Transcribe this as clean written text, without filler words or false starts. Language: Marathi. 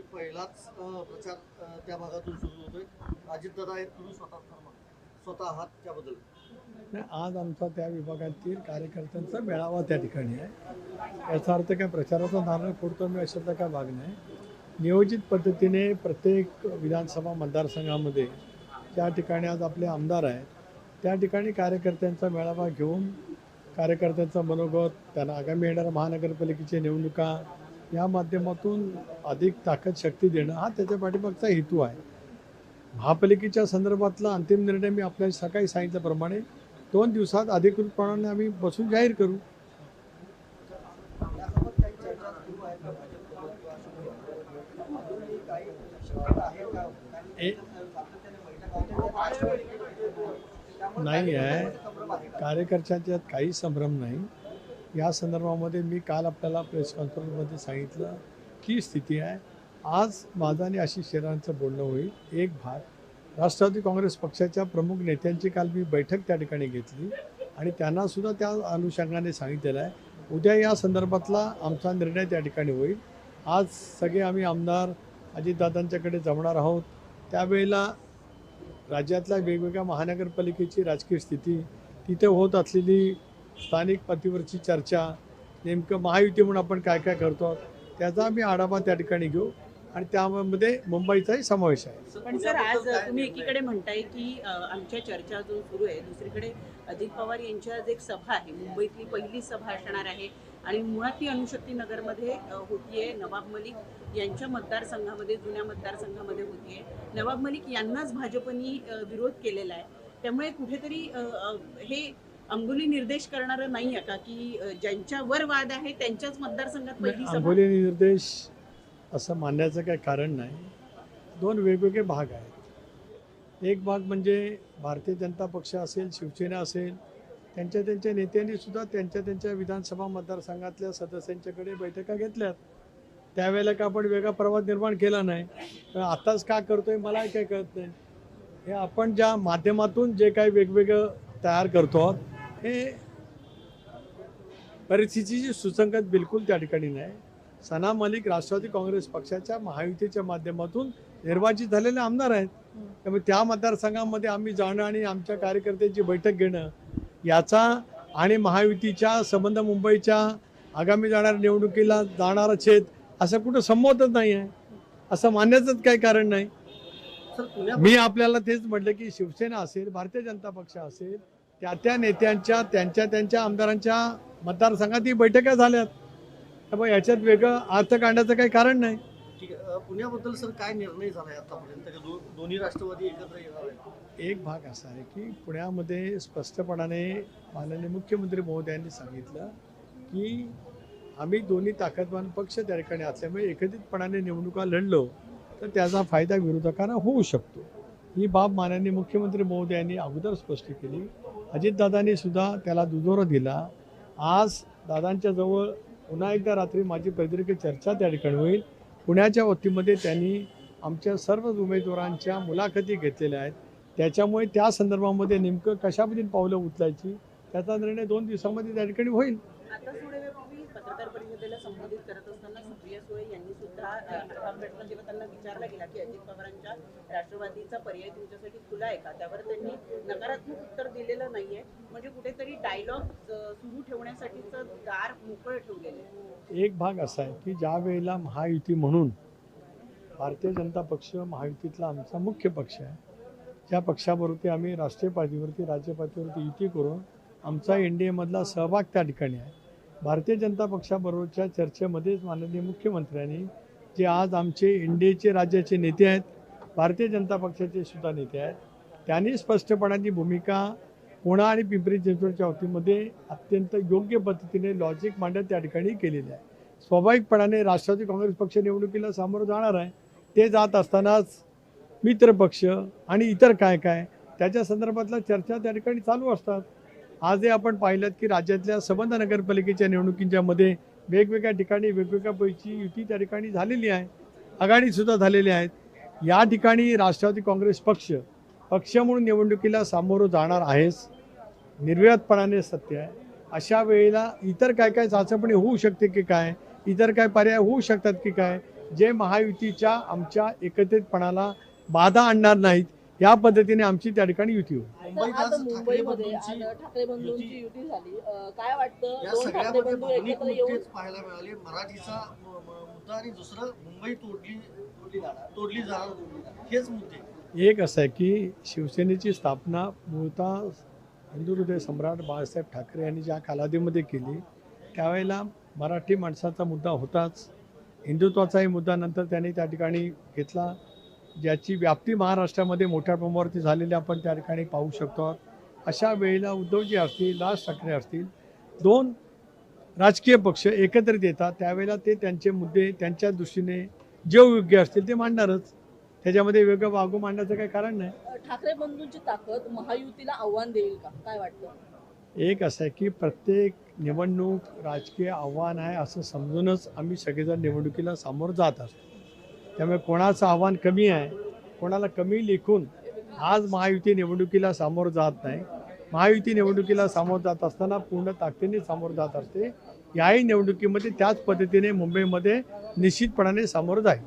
पहिलाच प्रचार त्या भागातून सुरू होतोय. अजितदादा आहेत, तुम्ही स्वतः आहात त्याबद्दल. नाही, आज आमचा त्या विभागातील कार्यकर्त्यांचा मेळावा त्या ठिकाणी आहे. याचा अर्थ काय प्रचाराचा नारळ फोडतो मी अशातला काय भाग नाही. नियोजित पद्धतीने प्रत्येक विधानसभा मतदारसंघामध्ये ज्या ठिकाणी आज आपले आमदार आहेत त्या ठिकाणी कार्यकर्त्यांचा मेळावा घेऊन कार्यकर्त्यांचं मनोगत, त्यांना आगामी येणाऱ्या महानगरपालिकेच्या निवडणुका या माध्यमातून अधिक ताकद शक्ती देणं हा त्याच्या पाठीमागचा हेतू आहे. महापालिकेच्या संदर्भातला अंतिम निर्णय मी आपल्याला सकाळी सांगितल्याप्रमाणे 2 दिवसात अधिकृतपणाने आम्ही बसून जाहीर करू. यासोबत काही चर्चा सुरू आहेत का भाजपसोबत किंवा अजूनही काही शक्यता आहे का? नाही आहे, कार्यकर्त्यांच्यात काही संभ्रम नाही. या संदर्भामध्ये मी काल आपल्याला प्रेस कॉन्फरन्समध्ये सांगितलं की स्थिती आहे. आज माझं आणि आशिष शेलारांचं बोलणं होईल. एक भाग राष्ट्रवादी काँग्रेस पक्षाच्या प्रमुख नेत्यांची काल मी बैठक त्या ठिकाणी घेतली आणि त्यांनासुद्धा त्या अनुषंगाने सांगितलेलं आहे उद्या या संदर्भातला आमचा निर्णय त्या ठिकाणी होईल. आज सगळे आम्ही आमदार अजितदादांच्याकडे जमणार आहोत. त्यावेळेला राज्यातल्या वेगवेगळ्या महानगरपालिकेची राजकीय स्थिती, तिथे होत असलेली स्थानिक पातळीवरची चर्चा, नेमकं महायुती म्हणून आपण काय काय करतो त्याचा आम्ही आढावा त्या ठिकाणी घेऊ आणि त्यामध्ये मुंबईचाही समावेश आहे. पण सर, आज तुम्ही एकीकडे म्हणताय की आमच्या चर्चा जो सुरू आहे, दुसरीकडे अजित पवार यांची आज एक सभा आहे, मुंबईतली पहिली सभा असणार आहे आणि मुळात ती अणुशक्ती नगरमध्ये होतीये. नवाब मलिक यांच्या मतदारसंघामध्ये, जुन्या मतदारसंघामध्ये होतीये. नवाब मलिक यांनाच भाजपनी विरोध केलेला आहे. त्यामुळे कुठेतरी हे अंगुली निर्देश करणारं नाही आहे का की ज्यांच्यावर वाद आहे त्यांच्याच मतदारसंघात पहिली सभा? अंगुली निर्देश असं मानण्याचं काही कारण नाही. 2 वेगवेगळे भाग आहेत. एक भाग म्हणजे भारतीय जनता पक्ष असेल, शिवसेना असेल, त्यांच्या नेत्यांनी सुद्धा त्यांच्या विधानसभा मतदारसंघातल्या सदस्यांच्याकडे बैठका घेतल्यात. त्यावेळेला का आपण वेगळा प्रवाद निर्माण केला नाही. आताच का करतोय मला काही कळत नाही. हे आपण ज्या माध्यमातून जे काही वेगवेगळं तयार करतो आहोत हे परिस्थितीची सुसंगत बिलकुल त्या ठिकाणी नाही. सना मलिक राष्ट्रवादी काँग्रेस पक्षाच्या महायुतीच्या माध्यमातून निर्वाचित झालेले आमदार आहेत. त्यामुळे त्या मतदारसंघामध्ये आम्ही जाणं आणि आमच्या कार्यकर्त्यांची बैठक घेणं याचा आणि महायुतीच्या संबंध मुंबईच्या आगामी जाणाऱ्या निवडणुकीला जाणारा छेद असं कुठं संमतच नाही आहे. असं मानण्याचंच काही कारण नाही. मी आपल्याला तेच म्हटलं की शिवसेना असेल, भारतीय जनता पक्ष असेल, त्या नेत्यांच्या त्यांच्या आमदारांच्या मतदारसंघात ही बैठका झाल्यात. त्यामुळे याच्यात वेगळं अर्थ काढण्याचं काही कारण नाही. ठीक आहे. पुण्याबद्दल सर काय निर्णय झाला आहे आतापर्यंत? दोन्ही राष्ट्रवादी एकत्र येणार आहेत. एक भाग असा आहे की पुण्यामध्ये स्पष्टपणाने माननीय मुख्यमंत्री महोदयांनी सांगितलं की आम्ही दोन्ही ताकदवान पक्ष त्या ठिकाणी असल्यामुळे एकत्रितपणाने निवडणुका लढलो तर त्याचा फायदा विरोधकांना होऊ शकतो. ही बाब माननीय मुख्यमंत्री महोदयांनी अगोदर स्पष्ट केली. अजितदादांनी सुद्धा त्याला दुजोरा दिला. आज दादांच्या जवळ पुन्हा एकदा रात्री माझी प्रदीर्घ चर्चा त्या ठिकाणी होईल. पुण्याच्या वतीमध्ये त्यांनी आमच्या सर्व उमेदवारांच्या मुलाखती घेतलेल्या आहेत. त्याच्यामुळे त्या संदर्भामध्ये नेमकं कशा पद्धतीने पावलं उचलायची त्याचा निर्णय 2 दिवसामध्ये त्या ठिकाणी होईल. आता थोड्या वेळापूर्वी पत्रकार परिषदेला संबोधित करत असताना सुप्रिया सुळे यांनी सुद्धा हा प्रश्न जेव्हा त्यांना विचारला गेला की अजित पवारांच्या राष्ट्रवादीचा पर्याय तुमच्यासाठी खुला आहे का, त्यावर त्यांनी नकारात्मक उत्तर दिलेलं नाहीये. म्हणजे कुठेतरी डायलॉग सुरू ठेवण्यासाठीचं दार मोकळं ठेवलेलं आहे. एक भाग असा आहे की ज्या वेळेला महायुती म्हणून भारतीय जनता पक्ष महायुतीतला आमचा मुख्य पक्ष आहे, ज्या पक्षाबरोबर आम्ही राष्ट्रीय पातळीवरती राज्य पातळीवरती युती करून आमचा NDAमधला सहभाग त्या ठिकाणी आहे. भारतीय जनता पक्षाबरोबरच्या चर्चेमध्येच माननीय मुख्यमंत्र्यांनी जे आज आमचे NDAचे राज्याचे नेते आहेत, भारतीय जनता पक्षाचे सुद्धा नेते आहेत, त्यांनी स्पष्टपणाची भूमिका पुणे आणि पिंपरी चिंचवडच्या बाबतीमध्ये अत्यंत योग्य पद्धतीने लॉजिक मांडत त्या ठिकाणी केलेली आहे. स्वाभाविकपणाने राष्ट्रवादी काँग्रेस पक्ष निवडणुकीला सामोरं जाणार आहे. ते जात असतानाच मित्र पक्ष आणि इतर काय त्याच्या संदर्भातल्या चर्चा त्या ठिकाणी चालू असतात. आजही आपण पाहिलं की राज्यातल्या संबंध नगरपालिकेच्या निवडणुकींच्या मध्ये वेगवेगळ्या ठिकाणी वेगवेगळ्या पैकी युती त्या ठिकाणी झालेली आहे, आघाडीसुद्धा झालेली आहेत. या ठिकाणी राष्ट्रवादी काँग्रेस पक्ष म्हणून निवडणुकीला सामोरं जाणार आहेच, निर्विवादपणाने सत्य आहे. अशा वेळेला इतर काय चाचपणी होऊ शकते की काय, इतर काय पर्याय होऊ शकतात की काय, जे महायुतीच्या आमच्या एकत्रितपणाला बाधा आणणार नाहीत, या पद्धतीने आमची त्या ठिकाणी युती होईल. मुंबईत आज आज मुंबईमध्ये ठाकरे आता ठाकरे बंधूंची युती झाली. काय वाटतं या दोन ठाकरे सगळ्यामध्ये बंधू भावनिक एकत्र येऊन मुद्देच पाहायला मिळाले. मराठीचा मुद्दा आणि दुसरं मुंबई तोडली जाणार हेच मुद्दे. एक असं आहे की शिवसेनेची स्थापना मूळतः हिंदू हृदय सम्राट बाळासाहेब ठाकरे यांनी ज्या कालावधीमध्ये केली त्यावेळेला मराठी माणसाचा मुद्दा होताच, हिंदुत्वाचाही मुद्दा नंतर त्यांनी त्या ठिकाणी घेतला, ज्याची व्याप्ती महाराष्ट्रामध्ये मोठ्या प्रमाणावरती झालेली आपण त्या ठिकाणी पाहू शकतो. अशा वेळेला उद्धवजी असतील, राज ठाकरे असतील, दोन राजकीय पक्ष एकत्रित येतात त्यावेळेला ते त्यांचे मुद्दे त्यांच्या दृष्टीने जे योग्य असतील ते मांडणारच. त्याच्यामध्ये वेगळं वागू मांडण्याचं काही कारण नाही. ठाकरे बंधूंची ताकद महायुतीला आव्हान देईल का, काय वाटतं? एक असं आहे की प्रत्येक निवडणूक राजकीय आव्हान आहे असं समजूनच आम्ही सगळेजण निवडणुकीला सामोरं जात असतो. त्यामुळे कोणाचं आव्हान कमी आहे, कोणाला कमी लेखून आज महायुती निवडणुकीला सामोरं जात नाही. महायुती निवडणुकीला सामोरं जात असताना पूर्ण ताकदीने सामोरं जात असते. याही निवडणुकीमध्ये त्याच पद्धतीने मुंबईमध्ये निश्चितपणाने सामोरं जाईल.